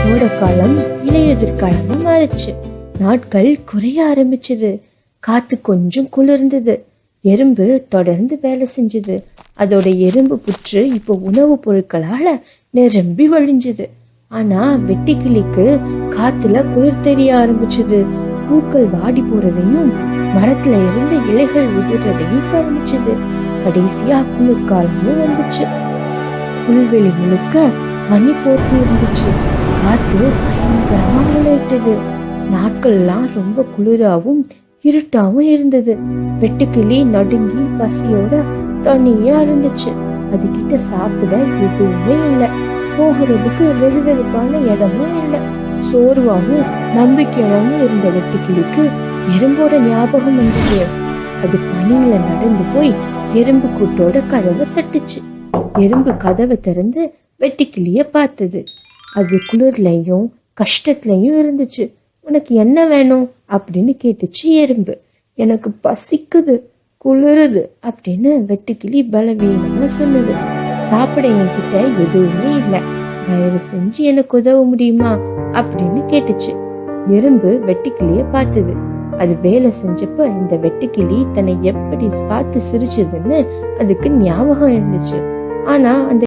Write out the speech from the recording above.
கோடை காலம் இலையுதிர் காலமா மாறிச்சு. நாட்கள் குறைய ஆரம்பிச்சது. காத்து கொஞ்சம் குளிர்ந்தது. எறும்பு தொடர்ந்து வேலை செஞ்சது. அதோட எறும்பு புற்று இப்போ உணவுப் பொருட்களால நிரம்பி வழிஞ்சது. ஆனா வெட்டுக்கிளிக்கு காத்துல குளிர் தெரிய ஆரம்பிச்சது. பூக்கள் வாடி போறதையும் மரத்துல இருந்து இலைகள் உதிர்றதையும் கவனிச்சது. கடைசியா குளிர்காலமும் வந்துச்சு. புல்வெளி முழுக்க பனி போட்டு இருந்துச்சு. காத்து பயங்கரமா விளையிட்டது. நாட்கள்லாம் ரொம்ப குளிராவும் இருட்டாவும் இருந்தது. வெட்டுக்கிளி நடுங்கி பசியோட தனியா இருந்துச்சு. அது கிட்ட சாப்பிட எதுவுமே இல்லை. போகிறதுக்கு வெறுவெறுப்பான இடமும் இல்லை. சோர்வாகவும் நம்பிக்கையாகவும் இருந்த வெட்டுக்கிளிக்கு எறும்போட ஞாபகம் வந்தது. அது பனியில நடந்து போய் எறும்பு கூட்டோட கதவை தட்டுச்சு. எறும்பு கதவை திறந்து வெட்டுக்கிளிய பார்த்தது. அது குளிர்லையும் கஷ்டத்துலயும் இருந்துச்சு. உனக்கு என்ன வேணும் அப்படின்னு கேட்டுச்சு எறும்பு. எனக்கு பசிக்குது, குளிருது அப்படின்னு வெட்டுக்கிளி பலவீனமா சொன்னது. சாப்பிட என்கிட்ட எதுவுமே இல்லை, தயவு செஞ்சு எனக்கு உதவ முடியுமா அப்படின்னு கேட்டுச்சு. எறும்பு வெட்டுக்கிளிய பார்த்தது. அது வேலை செஞ்சப்ப இந்த வெட்டுக்கிளி தன்னை எப்படி பார்த்து சிரிச்சதுன்னு அதுக்கு ஞாபகம் இருந்துச்சு. ஆனா அந்த